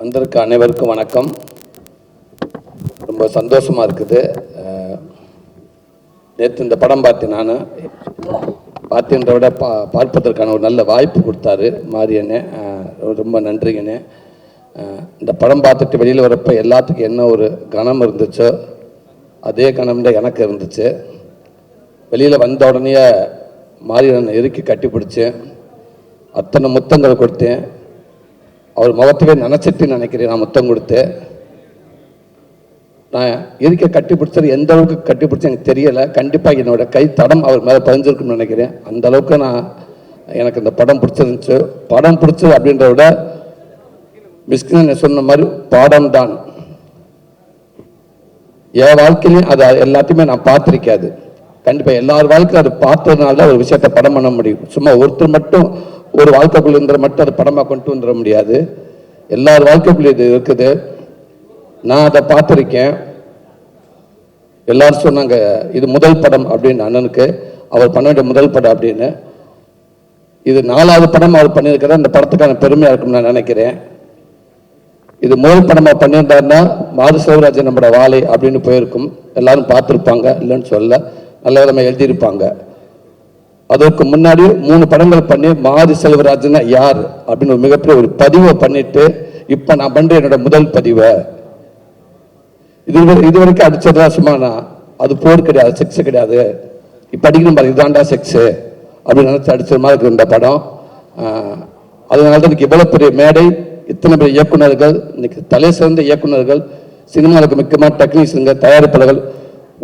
வந்திருக்க அனைவருக்கும் வணக்கம். ரொம்ப சந்தோஷமாக இருக்குது. நேற்று இந்த படம் பார்த்தேன். நான் பார்த்தேன்ற விட பார்ப்பதற்கான ஒரு நல்ல வாய்ப்பு கொடுத்தாரு மாரியண்ணே. ரொம்ப நன்றிங்கண்ணே. இந்த படம் பார்த்துட்டு வெளியில் வரப்போ எல்லாத்துக்கும் என்ன ஒரு கணம் இருந்துச்சோ அதே கணம் தான் எனக்கு இருந்துச்சு. வெளியில் வந்த உடனே மாரியண்ணனை இறுக்கி கட்டி பிடிச்சேன். அத்தனை முத்தங்களை கொடுத்தேன். அவர் முகத்தவே நினச்சிட்டு நினைக்கிறேன். நான் முத்தம் கொடுத்து நான் இருக்க கட்டி பிடிச்சது எந்த அளவுக்கு கட்டி பிடிச்சேன் எனக்கு தெரியலை. கண்டிப்பாக என்னோட கை தடம் அவர் மேலே பதிஞ்சிருக்குன்னு நினைக்கிறேன். அந்த அளவுக்கு எனக்கு இந்த படம் பிடிச்சிருந்துச்சு. படம் பிடிச்சது அப்படின்றத விட மிஸ்கின் சொன்ன மாதிரி பாடம் தான். என் வாழ்க்கையிலையும் அது எல்லாத்தையுமே நான் பார்த்துருக்காது. கண்டிப்பாக எல்லார் வாழ்க்கையும் அது பார்த்ததுனால தான் ஒரு விஷயத்தை படம் பண்ண முடியும். சும்மா ஒருத்தர் மட்டும் ஒரு வாழ்க்கைக்குள்ள இருந்த மட்டும் அது படமாக கொண்டு வந்துட முடியாது. எல்லார் வாழ்க்கைக்குள்ள இது இருக்குது. நான் அதை பார்த்துருக்கேன். எல்லாரும் சொன்னாங்க இது முதல் படம் அப்படின்னு. அண்ணனுக்கு அவர் பண்ண வேண்டிய முதல் படம் அப்படின்னு. இது 4வது படம் அவர் பண்ணியிருக்கிற அந்த படத்துக்கான பெருமையாக இருக்கும்னு நான் நினைக்கிறேன். இது முதல் படமாக பண்ணியிருந்தாருன்னா மாது செல்வராஜன் நம்மளோட வாழை அப்படின்னு போயிருக்கும். எல்லாரும் பார்த்துருப்பாங்க, இல்லைன்னு சொல்ல நல்ல விதமாக எழுதியிருப்பாங்க. அதற்கு முன்னாடி 3 படங்கள் பண்ணி மாரி செல்வராஜன் யார் அப்படின்னு ஒரு மிகப்பெரிய ஒரு பதிவை பண்ணிட்டு இப்போ நான் பண்ணுறேன் என்னோட முதல் பதிவை. இது வரைக்கும் அடிச்சதா சும்மா அது போர் கிடையாது, செக்ஸ் கிடையாது. இப்போ அடிக்கணும் பாருங்க, இதுதான்டா செக்ஸு அப்படின்னு நினச்சி அடிச்ச மாதிரி இருக்கு இந்த படம். அதனால தான் இன்னைக்கு இவ்வளோ பெரிய மேடை, இத்தனை பெரிய இயக்குநர்கள், இன்னைக்கு தலை சிறந்த இயக்குநர்கள், சினிமாவுக்கு முக்கியமான டெக்னீஷியன்கள், தயாரிப்பாளர்கள்,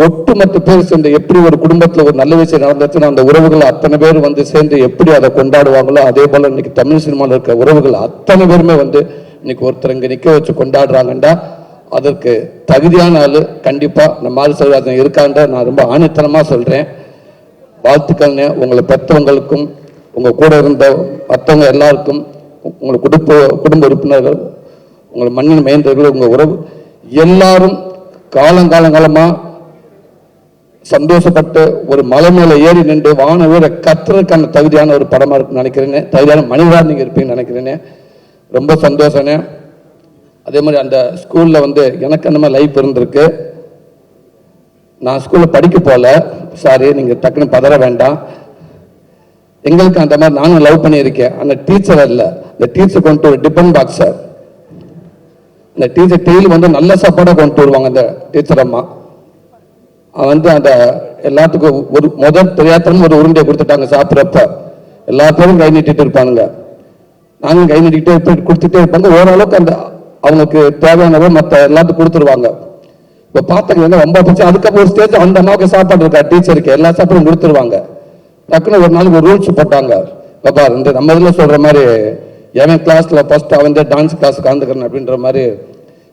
ஒட்டுமொத்த பேர் சேர்ந்து எப்படி ஒரு குடும்பத்தில் ஒரு நல்ல விஷயம் நடந்துச்சுன்னா அந்த உறவுகள் அத்தனை பேர் வந்து சேர்ந்து எப்படி அதை கொண்டாடுவாங்களோ அதே போல் இன்னைக்கு தமிழ் சினிமாவில் இருக்க உறவுகள் அத்தனை பேருமே வந்து இன்னைக்கு ஒருத்தர் இங்கே நிற்க வச்சு கொண்டாடுறாங்கண்டா அதற்கு தகுதியான ஆள் கண்டிப்பாக நம்ம மாரி செல்வராஜன் இருக்கான்ற நான் ரொம்ப ஆணித்தனமாக சொல்கிறேன். வாழ்த்துக்கள்னு உங்களை பெற்றவங்களுக்கும் உங்கள் கூட இருந்த மற்றவங்க எல்லாருக்கும், உங்கள் குடும்ப உறுப்பினர்கள், உங்கள் மண்ணின் மைந்தர்கள், உங்கள் உறவு எல்லாரும் காலங்காலமாக சந்தோஷப்பட்டு ஒரு மலை மேலே ஏறி நின்று வான ஊரை கத்துறதுக்கான தகுதியான ஒரு படமாக இருக்குன்னு நினைக்கிறேன்னு, தகுதியான மனிதராக நீங்கள் இருப்பீங்கன்னு நினைக்கிறேன்னு. ரொம்ப சந்தோஷனே. அதே மாதிரி அந்த ஸ்கூலில் வந்து எனக்கு அந்த மாதிரி லைஃப் இருந்திருக்கு. நான் ஸ்கூலில் படிக்க போகல, சாரி நீங்கள் டக்குன்னு பதற வேண்டாம். எங்களுக்கு அந்த மாதிரி நானும் லவ் பண்ணியிருக்கேன். அந்த டீச்சர் இல்லை, இந்த டீச்சர் கொண்டு ஒரு டிபன் பாக்ஸ், அந்த டீச்சர் டெய்லி வந்து நல்ல சாப்பாடாக கொண்டு வருவாங்க. அந்த டீச்சர் அம்மா வந்து அந்த எல்லாத்துக்கும் ஒரு முதல் தெரியாதன்னு ஒரு உருண்டையை கொடுத்துட்டாங்க. சாப்பிட்றப்ப எல்லா பேரும் கை நீட்டிட்டு இருப்பானுங்க. நாங்களும் கை நீட்டிக்கிட்டே கொடுத்துட்டே இருப்பாங்க. ஓரளவுக்கு அந்த அவங்களுக்கு தேவையானதை மற்ற எல்லாத்துக்கும் கொடுத்துருவாங்க. இப்போ பார்த்தீங்கன்னா ரொம்ப பிடிச்சி. அதுக்கப்புறம் ஒரு ஸ்டேஜ் அந்த அம்மாவுக்கு சாப்பாடு இருக்கா, டீச்சருக்கு எல்லா சாப்பாடும் கொடுத்துருவாங்க. டக்குன்னு ஒரு நாளைக்கு ஒரு ரூல்ஸ் போட்டாங்க. பாப்பா இந்த நம்ம இதில் சொல்கிற மாதிரி எவன் கிளாஸில் ஃபர்ஸ்ட் அவன் டான்ஸ் கிளாஸ் கலந்துக்கிறேன் அப்படின்ற மாதிரி,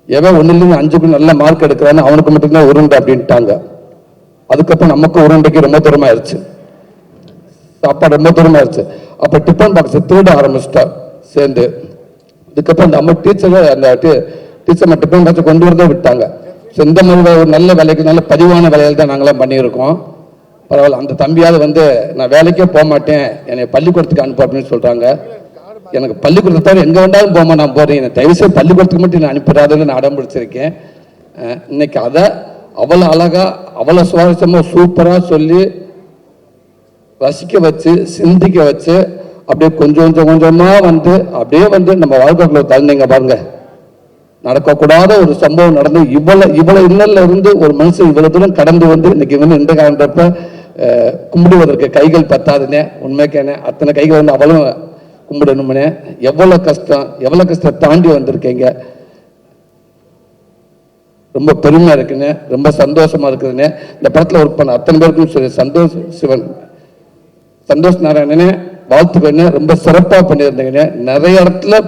எவன் 1லேருந்து 5க்கு நல்ல மார்க் எடுக்கிறான்னு அவனுக்கு மட்டும்தான் உருண்டை அப்படின்ட்டாங்க. அதுக்கப்புறம் நமக்கு உருண்டைக்கு ரொம்ப தூரமாயிருச்சு, சாப்பாடு ரொம்ப தூரமாயிருச்சு. அப்போ டிஃபன் பாக்ஸ் திருட ஆரம்பிச்சிட்டா சேர்ந்து. இதுக்கப்புறம் அந்த அம்மா அந்த டீச்சர் டிஃபன் பாக்ஸ் கொண்டு வரதே விட்டாங்க. ஸோ இந்த மாதிரி ஒரு நல்ல வேலைக்கு நல்ல பதிவான வேலையில் தான் நாங்களாம் பண்ணியிருக்கோம். பரவாயில்ல. அந்த தம்பியாவது வந்து நான் வேலைக்கே போக மாட்டேன், என்னை பள்ளிக்கூடத்துக்கு அனுப்பு அப்படின்னு சொல்கிறாங்க. எனக்கு பள்ளிக்கூடத்தை தவிர எங்கே வேண்டாலும் போமா நான் போகிறேன், என்னை தயவுசெய்து பள்ளிக்கூடத்துக்கு மட்டும் நான் அனுப்பிடாதுன்னு நான் அடம் பிடிச்சிருக்கேன். இன்னைக்கு அதை அவ்வளோ அழகாக அவ்வளோ சுவாரஸ்யமாக சூப்பராக சொல்லி ரசிக்க வச்சு சிந்திக்க வச்சு அப்படியே கொஞ்சம் கொஞ்சமாக வந்து அப்படியே வந்து நம்ம வாழ்க்கைக்குள்ள தள்ளிங்க பாருங்க. நடக்கக்கூடாத ஒரு சம்பவம் நடந்து இவ்வளோ இன்னல்ல இருந்து ஒரு மனுஷன் இவ்வளோ தூரம் கடந்து வந்து இன்னைக்கு வந்து இந்த காலன்றப்ப கும்பிடுவதற்கு கைகள் பத்தாதுன்னே. உண்மைக்கேனே அத்தனை கைகள் வந்து அவளும் கும்பிடணும்னே. எவ்வளோ கஷ்டம் தாண்டி வந்திருக்கீங்க. ரொம்ப பெருமையாக இருக்குன்னு, ரொம்ப சந்தோஷமா இருக்குதுன்னு. இந்த படத்தில் ஒர்க் பண்ண அத்தனை பேருக்கும் சொல்லி சந்தோஷ் நாராயணனே வாழ்த்துக்கண்ணே. ரொம்ப சிறப்பாக பண்ணியிருந்தீங்கன்னு, நிறைய இடத்துல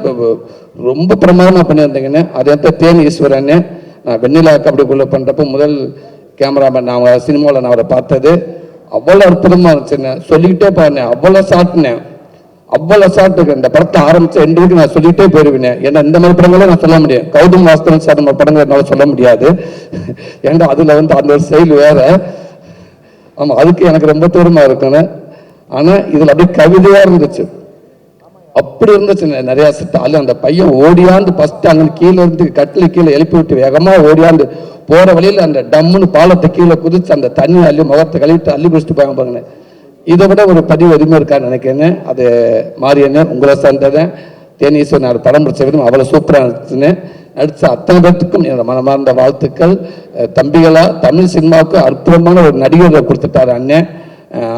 ரொம்ப பிரமாதமாக பண்ணியிருந்தீங்கன்னு. அதே தேனி ஈஸ்வரன்னு நான் வெண்ணிலாவுக்கு அப்படிக்குள்ளே பண்ணுறப்ப முதல் கேமராமேன் நான் சினிமாவில் நான் அவரை பார்த்தது அவ்வளோ அற்புதமாக இருந்துச்சுன்னு சொல்லிக்கிட்டே பாருனேன். அவ்வளோ சாப்பிட்டேன், அவ்வளோ சாப்பிட்டு இந்த படத்தை ஆரம்பிச்ச எண்டுக்கு நான் சொல்லிட்டே போயிருவேன். ஏன்னா இந்த மாதிரி படங்களே நான் சொல்ல முடியும். கௌதம் வாஸ்தவன் சார் நம்ம படங்கள் என்னால் சொல்ல முடியாது. ஏன்னா அதில் வந்து அந்த ஒரு செயல் வேற. ஆமாம், அதுக்கு எனக்கு ரொம்ப தூரமாக இருக்குன்னு. ஆனால் இதில் அப்படியே கவிதையாக இருந்துச்சு. அப்படி இருந்துச்சு நிறைய செட்டு. அந்த பையன் ஓடியாந்து ஃபர்ஸ்ட் அங்கே கீழே இருந்து கட்டில் கீழே எழுப்பி விட்டு வேகமாக ஓடியாந்து போகிற வழியில் அந்த டம்முன்னு பாலத்தை கீழே குதிச்சு அந்த தண்ணி அள்ளி முகத்தை கழுவிட்டு அள்ளி குடிச்சிட்டு போய் பாருங்க. இதை விட ஒரு பதிவு எதுவுமே இருக்கான்னு நினைக்கிறேன்னு. அது மாரியன்னு உங்களை சேர்ந்ததேன் தேனீஸ்வரன் நான் படம் முடிச்ச விதம் அவ்வளோ சூப்பராக இருந்துச்சுன்னு. நடித்த அத்தனை பேர்த்துக்கும் என்னோட மனமார்ந்த வாழ்த்துக்கள். தம்பிகளா தமிழ் சினிமாவுக்கு அற்புதமான ஒரு நடிகரை கொடுத்துட்டாரு அண்ணன்.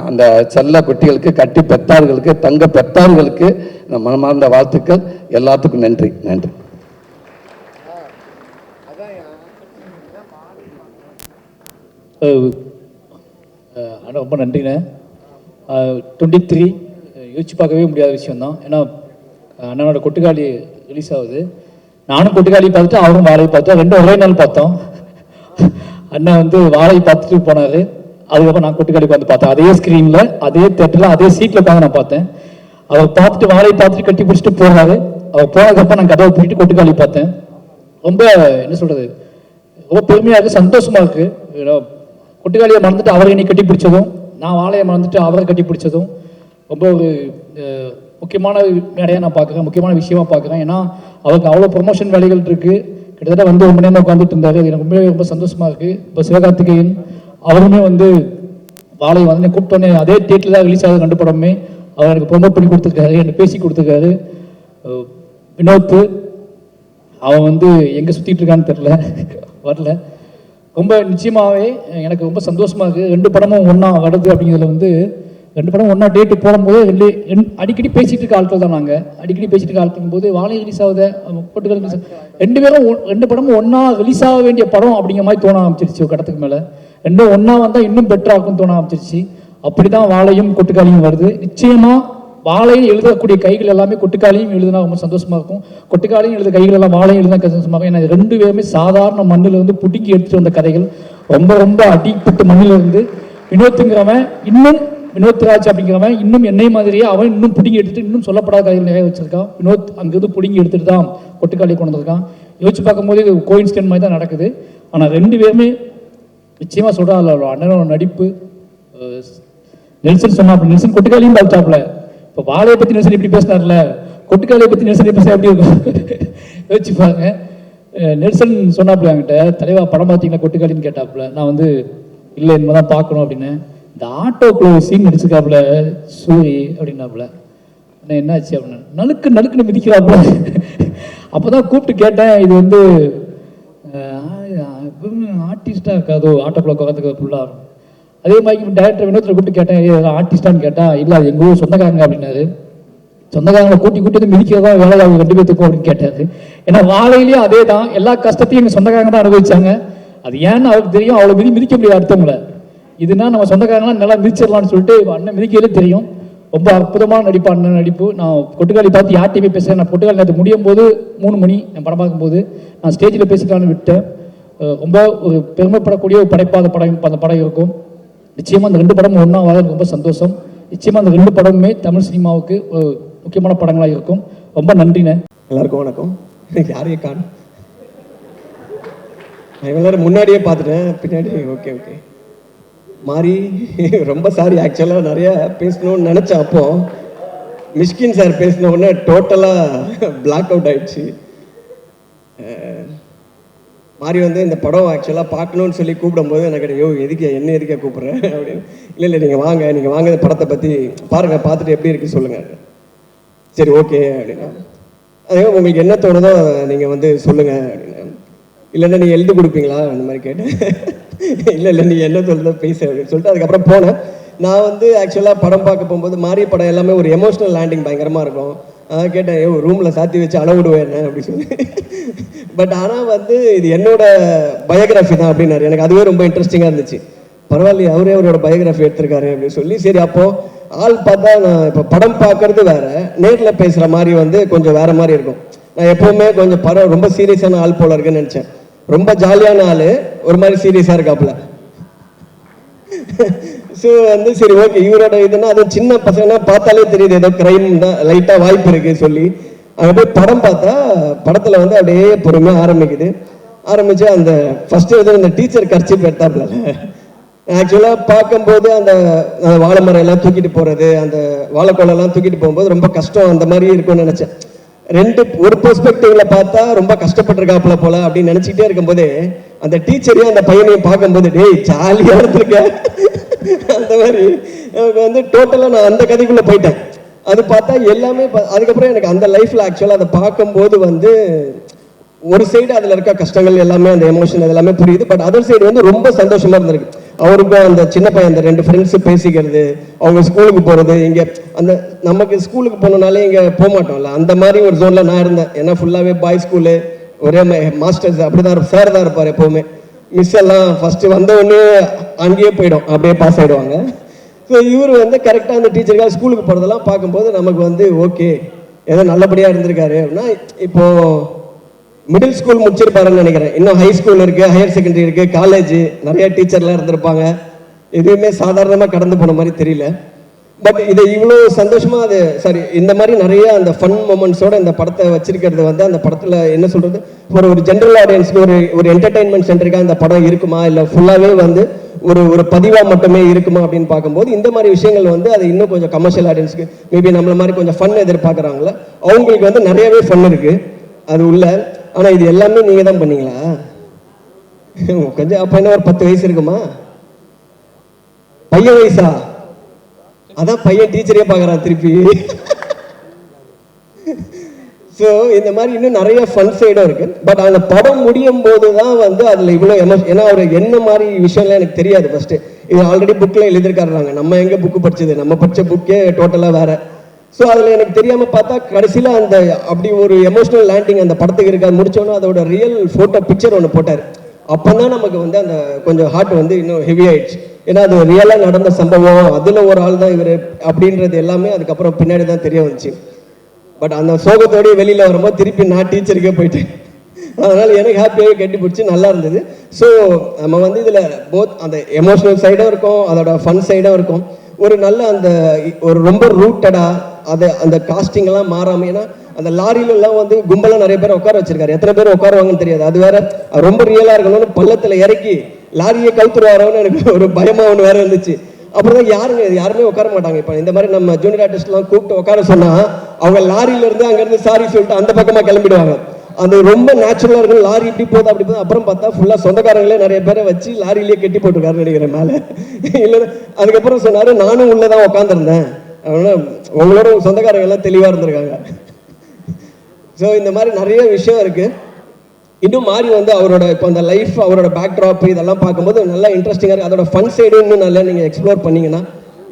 அந்த செல்ல குட்டிகளுக்கு கட்டி பெற்றார்களுக்கு தங்க பெற்றார்களுக்கு மனமார்ந்த வாழ்த்துக்கள். எல்லாத்துக்கும் நன்றி. நன்றி. ரொம்ப நன்றிண்ணே. 23 யோசிச்சு பார்க்கவே முடியாத விஷயம்தான். ஏன்னா அண்ணனோட கொட்டுக்காளி ரிலீஸ் ஆகுது. நானும் கொட்டுக்காளி பார்த்துட்டு அவரும் வாழையை பார்த்தோம். ரெண்டும் ஒரே நாள் பார்த்தோம். அண்ணன் வந்து வாழையை பார்த்துட்டு போனார். அதுக்கப்புறம் நான் கொட்டுக்காளி பார்த்து பார்த்தேன். அதே ஸ்க்ரீனில் அதே தேட்டரில் அதே சீட்டில் உட்காந்து நான் பார்த்தேன். அவர் பார்த்துட்டு வாழையை பார்த்துட்டு கட்டி பிடிச்சிட்டு போகிறாரு. அவர் போனதுக்கப்புறம் நான் கதவை போயிட்டு கொட்டுக்காளி பார்த்தேன். ரொம்ப என்ன சொல்கிறது, ரொம்ப பெருமையாக இருக்குது, சந்தோஷமாக இருக்குது. கொட்டுக்காளியை மறந்துட்டு அவரை என்னை கட்டி பிடிச்சதும், நான் வாழையை மறந்துட்டு அவரை கட்டி பிடிச்சதும் ரொம்ப ஒரு முக்கியமான மேடையாக நான் பார்க்குறேன், முக்கியமான விஷயமா பார்க்குறேன். ஏன்னா அவருக்கு அவ்வளோ ப்ரொமோஷன் வேலைகள் இருக்குது. கிட்டத்தட்ட வந்து ரொம்ப நேரம் உட்காந்துட்டு இருந்தார். எனக்கு ரொம்ப சந்தோஷமாக இருக்குது. இப்போ சிவகார்த்திகேயன் அவருமே வந்து வாழை வந்து கூப்பிட்டோன்னே அதே தேட்டரில் தான் ரிலீஸ் ஆகுது 2 படமே. அவர் எனக்கு ப்ரொமோட் பண்ணி கொடுத்துருக்காரு, எனக்கு பேசி கொடுத்துருக்காரு. வினோத் அவன் வந்து எங்கே சுற்றிட்டு இருக்கான்னு தெரில, வரல. ரொம்ப நிச்சயமாகவே எனக்கு ரொம்ப சந்தோஷமாக இருக்குது. 2 படமும் ஒன்றா வருது அப்படிங்கிறதுல வந்து 2 படம் ஒன்றா டேட்டு போடும்போது அடிக்கடி பேசிகிட்டு இருக்க ஆட்கள் தான். நாங்கள் அடிக்கடி பேசிகிட்டு இருக்க ஆட்கள் போது வாழை ரிலீஸ் ஆகுது, போட்டுகள் ரிலீஸ் 2 பேரும் 2 படமும் ஒன்றா ரிலீஸ் ஆக வேண்டிய படம் அப்படிங்கிற மாதிரி தோண ஆரம்பிச்சிருச்சு. ஒரு கடத்துக்கு மேலே 2 ஒன்றா வந்தால் இன்னும் பெட்டராக இருக்கும்னு தோண ஆரம்பிச்சிருச்சு. அப்படி தான் வாழையும் கொட்டுக்காளியும் வருது. நிச்சயமாக வாழையும் எழுதக்கூடிய கைகள் எல்லாமே கொட்டுக்காளியும் எழுதுனா ரொம்ப சந்தோஷமாக இருக்கும். கொட்டுக்காளியும் எழுத கைகள் எல்லாம் வாழையும் எழுதுனா சந்தோஷமாக இருக்கும். ஏன்னா 2 பேருமே சாதாரண மண்ணில் இருந்து புடுங்கி எடுத்துட்டு வந்த கதைகள். ரொம்ப ரொம்ப அடிப்பட்டு மண்ணில் இருந்து வினோத்துங்கிறவன் இன்னும் வினோத்ராஜ் அப்படிங்கிறவன் இன்னும் என்னை மாதிரியே அவன் இன்னும் பிடிங்கி எடுத்துட்டு இன்னும் சொல்லப்படாத கதைகள் நிறைய வச்சிருக்கான். வினோத் அங்கிருந்து பிடிங்கி எடுத்துட்டு தான் கொட்டுக்காளி கொண்டு வந்திருக்கான். யோசிச்சு பார்க்கும்போது இது கோயின்சிடென்ட் மாதிரி தான் நடக்குது. ஆனால் 2 பேருமே நிச்சயமாக சொல்கிறாங்க. அண்ணனோட நடிப்பு நெல்சன் சொன்னா, நெல்சன் கொட்டுக்காளியும் பார்த்தாப்புல. இப்போ வாழையை பற்றி நெல்சன் இப்படி பேசினார்ல, கொட்டுக்காளியை பற்றி நெல்சன் பேச எப்படி இருக்கும் யோசிச்சு பாருங்க. நெல்சன் சொன்னாப்புல என்கிட்ட, தலைவா படம் பார்த்தீங்கன்னா கொட்டுக்காளின்னு கேட்டாப்புல. நான் வந்து இல்லை இனிமே தான் பார்க்கணும் அப்படின்னு. இந்த ஆட்டோக்குள்ள சீன் நடிச்சிருக்காப்புல சூரி அப்படின்னாப்புல. என்னாச்சு அப்படின்னு நலுக்குன்னு மிதிக்கிறாப்புல. அப்போதான் கூப்பிட்டு கேட்டேன், இது வந்து ஆர்டிஸ்டா இருக்காதோ ஆட்டோக்குள்ள உட்காந்துக்க ஃபுல்லா. அதே மாதிரி டைரக்டர் வினோத்தில் கூப்பிட்டு கேட்டேன், ஆர்டிஸ்டான்னு கேட்டா இல்லை அது எங்கள் ஊர் சொந்தக்காரங்க அப்படின்னாரு. சொந்தக்காரங்களை கூட்டி வந்து மிதிக்கிறதா வேலையாக 2 பேத்துக்கும் அப்படின்னு கேட்டாரு. ஏன்னா வாழையிலேயே அதே தான், எல்லா கஷ்டத்தையும் எங்கள் சொந்தக்காரங்க தான் அனுபவிச்சாங்க. அது ஏன்னு அவருக்கு தெரியும். அவ்வளோ மிதிக்க முடியாது அடுத்தவங்களை. இதுனா நம்ம சொந்தக்காரங்களாம் நல்லா மிதிச்சிடலாம்னு சொல்லிட்டு அண்ணன் மிதிக்கிறதே தெரியும். ரொம்ப அற்புதமான நடிப்பு அண்ணன் நடிப்பு. நான் கொட்டுக்காளி பார்த்து யார்ட்டையுமே பேசுகிறேன். நான் கொட்டுக்காளி நேற்று முடியும் போது 3 மணி நான் படம் பார்க்கும்போது நான் ஸ்டேஜில் பேசிக்கலான்னு விட்டேன். ரொம்ப ஒரு பெருமைப்படக்கூடிய ஒரு படைப்பாத படம் அந்த படம் இருக்கும். நிச்சயமாக அந்த 2 படமும் ஒன்றா வர ரொம்ப சந்தோஷம். நிச்சயமாக அந்த 2 படமுமே தமிழ் சினிமாவுக்கு ஒரு முக்கியமான படங்களாக இருக்கும். ரொம்ப நன்றிண்ணே. எல்லாருக்கும் வணக்கம். யாரையும் காணும், நான் எல்லாரும் முன்னாடியே பார்த்துட்டேன், பின்னாடி ஓகே மாறி ரொம்ப சாரி. ஆக்சுவலாக நிறையா பேசணும்னு நினச்சேன். அப்போ மிஷ்கின் சார் பேசின உடனே டோட்டலாக பிளாக் அவுட் ஆயிடுச்சு. மாறி வந்து இந்த படம் ஆக்சுவலாக பார்க்கணுன்னு சொல்லி கூப்பிடும்போது எனக்கு எதுக்கே கூப்பிட்றேன் அப்படின்னு. இல்லை நீங்கள் வாங்க இந்த படத்தை பற்றி பாருங்கள், பார்த்துட்டு எப்படி இருக்குது சொல்லுங்கள். சரி ஓகே அப்படின்னா, அதே உங்களுக்கு என்ன தோணுதோ நீங்கள் வந்து சொல்லுங்கள் அப்படின்னா. இல்லைன்னா நீங்கள் எழுதி கொடுப்பீங்களா அந்த மாதிரி கேட்டேன். இல்லை நீங்கள் என்ன சொல்லுதோ பேச அப்படின்னு சொல்லிட்டு அதுக்கப்புறம் போனேன். நான் வந்து ஆக்சுவலாக படம் பார்க்க போகும்போது மாறி படம் எல்லாமே ஒரு எமோஷ்னல் லேண்டிங் பயங்கரமாக இருக்கும். அதான் கேட்டேன், ரூமில் சாத்தி வச்சு அளவிடுவேன் என்ன அப்படி சொல்லி. பட் ஆனால் வந்து இது என்னோட பயோகிராஃபி தான் அப்படின்னாரு. எனக்கு அதுவே ரொம்ப இன்ட்ரெஸ்டிங்காக இருந்துச்சு. பரவாயில்லையே அவரோட பயோகிராஃபி எடுத்திருக்காரு அப்படின்னு சொல்லி. சரி அப்போது ஆள் பார்த்தா நான் இப்போ படம் பார்க்கறது வேற, நேரில் பேசுகிற மாதிரி வந்து கொஞ்சம் வேற மாதிரி இருக்கும். நான் எப்போவுமே கொஞ்சம் படம் ரொம்ப சீரியஸான ஆள் போல இருக்குன்னு நினச்சேன். ரொம்ப ஜாலியான ஆள் ஒரு மாதிரி சீரியஸாக இருக்காப்புல. ஸோ வந்து சரி ஓகே இவரோட இதுன்னா அது சின்ன பசங்கன்னா பார்த்தாலே தெரியுது ஏதோ கிரைம் தான் லைட்டாக வாய்ப்பு இருக்கு சொல்லி அங்கே போய் படம் பார்த்தா படத்தில் வந்து அப்படியே பொறுமையாக ஆரம்பிச்சு அந்த ஃபர்ஸ்ட் எதுவும் இந்த டீச்சர் கர்ச்சிப் எடுத்தாப்புல ஆக்சுவலாக பார்க்கும்போது அந்த வாழை மரம் எல்லாம் தூக்கிட்டு போகிறது, அந்த வாழைக்கோலெல்லாம் தூக்கிட்டு போகும்போது ரொம்ப கஷ்டம் அந்த மாதிரி இருக்கும்னு நினச்சேன். ஒரு பெர்ஸ்பெக்டிவ்ல பார்த்தா ரொம்ப கஷ்டப்பட்டிருக்காப்புல போல அப்படின்னு நினச்சிக்கிட்டே இருக்கும்போதே அந்த டீச்சரையும் அந்த பையனையும் பார்க்கும்போது டேய் ஜாலியாக இருந்திருக்க அந்த மாதிரி எனக்கு வந்து டோட்டலாக நான் அந்த கதைக்குள்ளே போயிட்டேன். அது பார்த்தா எல்லாமே அதுக்கப்புறம் எனக்கு அந்த லைஃப்பில் ஆக்சுவலாக அதை பார்க்கும்போது வந்து ஒரு சைடு அதில் இருக்க கஷ்டங்கள் எல்லாமே அந்த எமோஷன் எல்லாமே புரியுது. பட் அதர் சைடு வந்து ரொம்ப சந்தோஷமாக இருந்திருக்கு. அவருக்கும் அந்த சின்ன பையன் அந்த 2 ஃப்ரெண்ட்ஸு பேசிக்கிறது, அவங்க ஸ்கூலுக்கு போகிறது, இங்கே அந்த நமக்கு ஸ்கூலுக்கு போகணுன்னாலே இங்கே போக மாட்டோம்ல, அந்த மாதிரி ஒரு ஜோனில் நான் இருந்தேன். ஏன்னா ஃபுல்லாகவே பாய் ஸ்கூலு, ஒரே மாஸ்டர்ஸ் அப்படி தான் சார் தான் இருப்பார் எப்போவுமே. மிஸ் எல்லாம் ஃபஸ்ட்டு வந்தவொடனே அங்கேயே போயிடும், அப்படியே பாஸ் ஆகிடுவாங்க. ஸோ இவர் வந்து கரெக்டாக அந்த டீச்சருக்காக ஸ்கூலுக்கு போகிறதெல்லாம் பார்க்கும்போது நமக்கு வந்து ஓகே ஏதோ நல்லபடியாக இருந்திருக்காரு அப்படின்னா. இப்போது மிடில் ஸ்கூல் முடிச்சிருப்பாருன்னு நினைக்கிறேன். இன்னும் ஹை ஸ்கூல் இருக்குது, ஹையர் செகண்டரி இருக்குது, காலேஜ், நிறைய டீச்சர்லாம் இருந்திருப்பாங்க. எதுவுமே சாதாரணமாக கடந்து போன மாதிரி தெரியல. பட் இதை இவ்வளோ சந்தோஷமாக அது இந்த மாதிரி நிறைய அந்த ஃபன் மூமெண்ட்ஸோட இந்த படத்தை வச்சிருக்கிறது வந்து அந்த படத்தில் என்ன சொல்கிறது, ஒரு ஜென்ரல் ஆடியன்ஸ்க்கு ஒரு என்டர்டைன்மெண்ட் சென்டருக்காக அந்த படம் இருக்குமா இல்லை ஃபுல்லாகவே வந்து ஒரு பதிவாக மட்டுமே இருக்குமா அப்படின்னு பார்க்கும்போது இந்த மாதிரி விஷயங்கள் வந்து அது இன்னும் கொஞ்சம் கமர்ஷியல் ஆடியன்ஸ்க்கு மேபி நம்மள மாதிரி கொஞ்சம் ஃபன் எதிர்பார்க்குறாங்களே அவங்களுக்கு வந்து நிறையவே ஃபன் இருக்குது அது உள்ள. ஆனால் இது எல்லாமே நீங்கள் தான் பண்ணீங்களா? கொஞ்சம் அப்போ என்ன ஒரு 10 வயசு இருக்குமா? பையன் வயசா? அதான் பையன் டீச்சரே பார்க்குறான் திருப்பி. ஸோ இந்த மாதிரி இன்னும் நிறைய ஃபன் சைடும் இருக்கு. பட் அந்த படம் முடியும் போது தான் வந்து அதில் இவ்வளோ ஏன்னா அவர் என்ன மாதிரி விஷயம்லாம் எனக்கு தெரியாது. ஃபர்ஸ்ட் இது ஆல்ரெடி புக்கில் எழுதியிருக்காருறாங்க, நம்ம எங்கே புக்கு படிச்சது, நம்ம படித்த புக்கே டோட்டலாக வேற. ஸோ அதில் எனக்கு தெரியாமல் பார்த்தா கடைசியில் அந்த அப்படி ஒரு எமோஷனல் லேண்டிங் அந்த படத்துக்கு இருக்காது. முடிச்சோன்னா அதோட ரியல் ஃபோட்டோ பிக்சர் ஒன்று போட்டார். அப்போ தான் நமக்கு வந்து அந்த கொஞ்சம் ஹார்ட் வந்து இன்னும் ஹெவி ஆயிடுச்சு. ஏன்னா அது ரியலாக நடந்த சம்பவம், அதில் ஒரு ஆள் தான் இவர் அப்படின்றது எல்லாமே அதுக்கப்புறம் பின்னாடி தான் தெரிய வந்துச்சு. பட் அந்த சோகத்தோடய வெளியில் வரும்போது திருப்பி நான் டீச்சருக்கே போயிட்டேன். அதனால் எனக்கு ஹாப்பியாகவே கட்டி பிடிச்சி நல்லா இருந்தது. ஸோ நம்ம வந்து இதில் போத் அந்த எமோஷனல் சைடும் இருக்கும், அதோட ஃபன் சைடும் இருக்கும். ஒரு நல்ல அந்த ஒரு ரொம்ப ரூட்டடாக அதை அந்த காஸ்டிங்கெல்லாம் மாறாமல், ஏன்னா அந்த லாரிலெல்லாம் வந்து கும்பலாக நிறைய பேர் உட்கார வச்சிருக்காரு. எத்தனை பேர் உட்காருவாங்கன்னு தெரியாது. அது வேற ரொம்ப ரியலாக இருக்கணும்னு பள்ளத்தில் இறக்கி லாரியை கவுத்துருவாரோன்னு எனக்கு ஒரு பயமாக ஒன்று வேற இருந்துச்சு. அப்புறம் தான் யாருமே உட்கார மாட்டாங்க. இப்போ இந்த மாதிரி நம்ம ஜூனியர் ஆர்டிஸ்ட்லாம் கூப்பிட்டு உட்கார சொன்னால் அவங்க லாரியிலேருந்து அங்கேருந்து சாரி சொல்லிட்டு அந்த பக்கமாக கிளம்பிடுவாங்க. அது ரொம்ப நேச்சுரலாக இருக்கும். லாரி இப்படி போகுது அப்படி போகுது. அப்புறம் பார்த்தா ஃபுல்லாக சொந்தக்காரங்களே நிறைய பேரை வச்சு லாரியிலேயே கட்டி போட்டுருக்காருன்னு நினைக்கிறேன் மேலே. இல்லை அதுக்கப்புறம் சொன்னார் நானும் உள்ளே தான் உட்காந்துருந்தேன், அதனால் உங்களோட சொந்தக்காரங்க எல்லாம் தெளிவாக இருந்திருக்காங்க. ஸோ இந்த மாதிரி நிறைய விஷயம் இருக்குது. இன்னும் மாறி வந்து அவரோட இப்போ அந்த லைஃப், அவரோட பேக்ட்ராப் இதெல்லாம் பார்க்கும்போது நல்லா இன்ட்ரெஸ்டிங்காக இருக்குது. அதோட ஃபன் சைடு இன்னும் நல்லா நீங்கள் எக்ஸ்ப்ளோர் பண்ணிங்கன்னா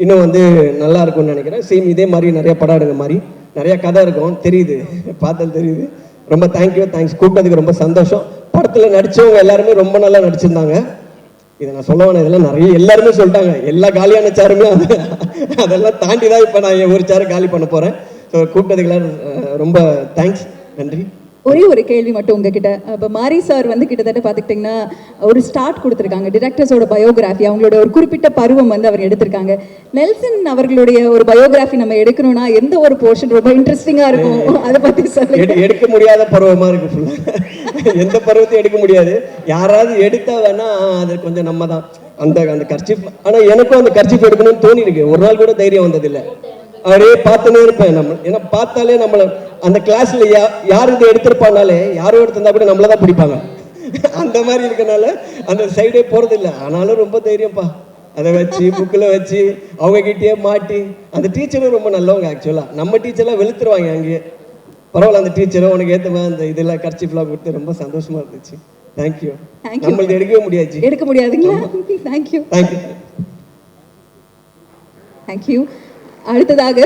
இன்னும் வந்து நல்லா இருக்கும்னு நினைக்கிறேன். சேம் இதே மாதிரி நிறைய படம் எடுங்க மாதிரி நிறைய கதை இருக்கும், தெரியுது, பார்த்தது தெரியுது. ரொம்ப தேங்க்ஸ், கூப்பிட்டதுக்கு ரொம்ப சந்தோஷம். படத்தில் நடித்தவங்க எல்லாருமே ரொம்ப நல்லா நடிச்சிருந்தாங்க. இதை நான் சொல்ல வேணாம், இதெல்லாம் நிறைய எல்லாருமே சொல்லிட்டாங்க. எல்லா காலியான சேருமே அதெல்லாம் தாண்டி தான் இப்போ நான் ஒரு சேரை காலி பண்ண போகிறேன். ஸோ கூப்பிட்டதுக்கு எல்லாரும் ரொம்ப தேங்க்ஸ், நன்றி. ஒரே ஒரு கேள்வி மட்டும் உங்ககிட்ட. இப்போ மாரி சார் வந்து கிட்டத்தட்ட பார்த்துக்கிட்டிங்கன்னா ஒரு ஸ்டார்ட் கொடுத்துருக்காங்க, டிரெக்டர்ஸோட பயோகிராஃபி, அவங்களோட ஒரு குறிப்பிட்ட பருவம் வந்து அவர் எடுத்திருக்காங்க. நெல்சன் அவர்களுடைய ஒரு பயோகிராஃபி நம்ம எடுக்கணும்னா எந்த ஒரு போர்ஷன் ரொம்ப இன்ட்ரெஸ்டிங்காக இருக்கும், அதை பற்றி சொல்லுங்க. எடுக்க முடியாத பருவமாக இருக்கு ஃபுல்லாக. எந்த பருவத்தையும் எடுக்க முடியாது. யாராவது எடுத்தா வேணா அது கொஞ்சம் நம்ம தான் அந்த கர்ச்சிப். ஆனால் எனக்கும் அந்த கர்ச்சிப் எடுக்கணும்னு தோணி இருக்கு. ஒரு நாள் கூட தைரியம் வந்ததில்லை. அப்படியே பார்த்துனே இருப்பேன். நம்ம ஏன்னா பார்த்தாலே நம்மளை அந்த கிளாஸ்ல யார் இதை எடுத்திருப்பானாலே, யாரும் எடுத்திருந்தா கூட நம்மள தான் பிடிப்பாங்க. அந்த மாதிரி இருக்கனால அந்த சைடே போறது இல்லை. ஆனாலும் ரொம்ப தைரியம்ப்பா, அதை வச்சு புக்கில் வச்சு அவங்க கிட்டேயே மாட்டி. அந்த டீச்சரும் ரொம்ப நல்லவங்க. ஆக்சுவலாக நம்ம டீச்சர்லாம் வெளுத்துருவாங்க அங்கேயே. பரவாயில்ல, அந்த டீச்சரும் உனக்கு ஏற்றமா அந்த இதெல்லாம் கர்ச்சிப்லாம் கொடுத்து ரொம்ப சந்தோஷமா இருந்துச்சு. தேங்க்யூ. நம்மளுக்கு எடுக்கவே முடியாது, எடுக்க முடியாதுங்களா? தேங்க்யூ. தேங்க்யூ. தேங்க்யூ. அடுத்ததாக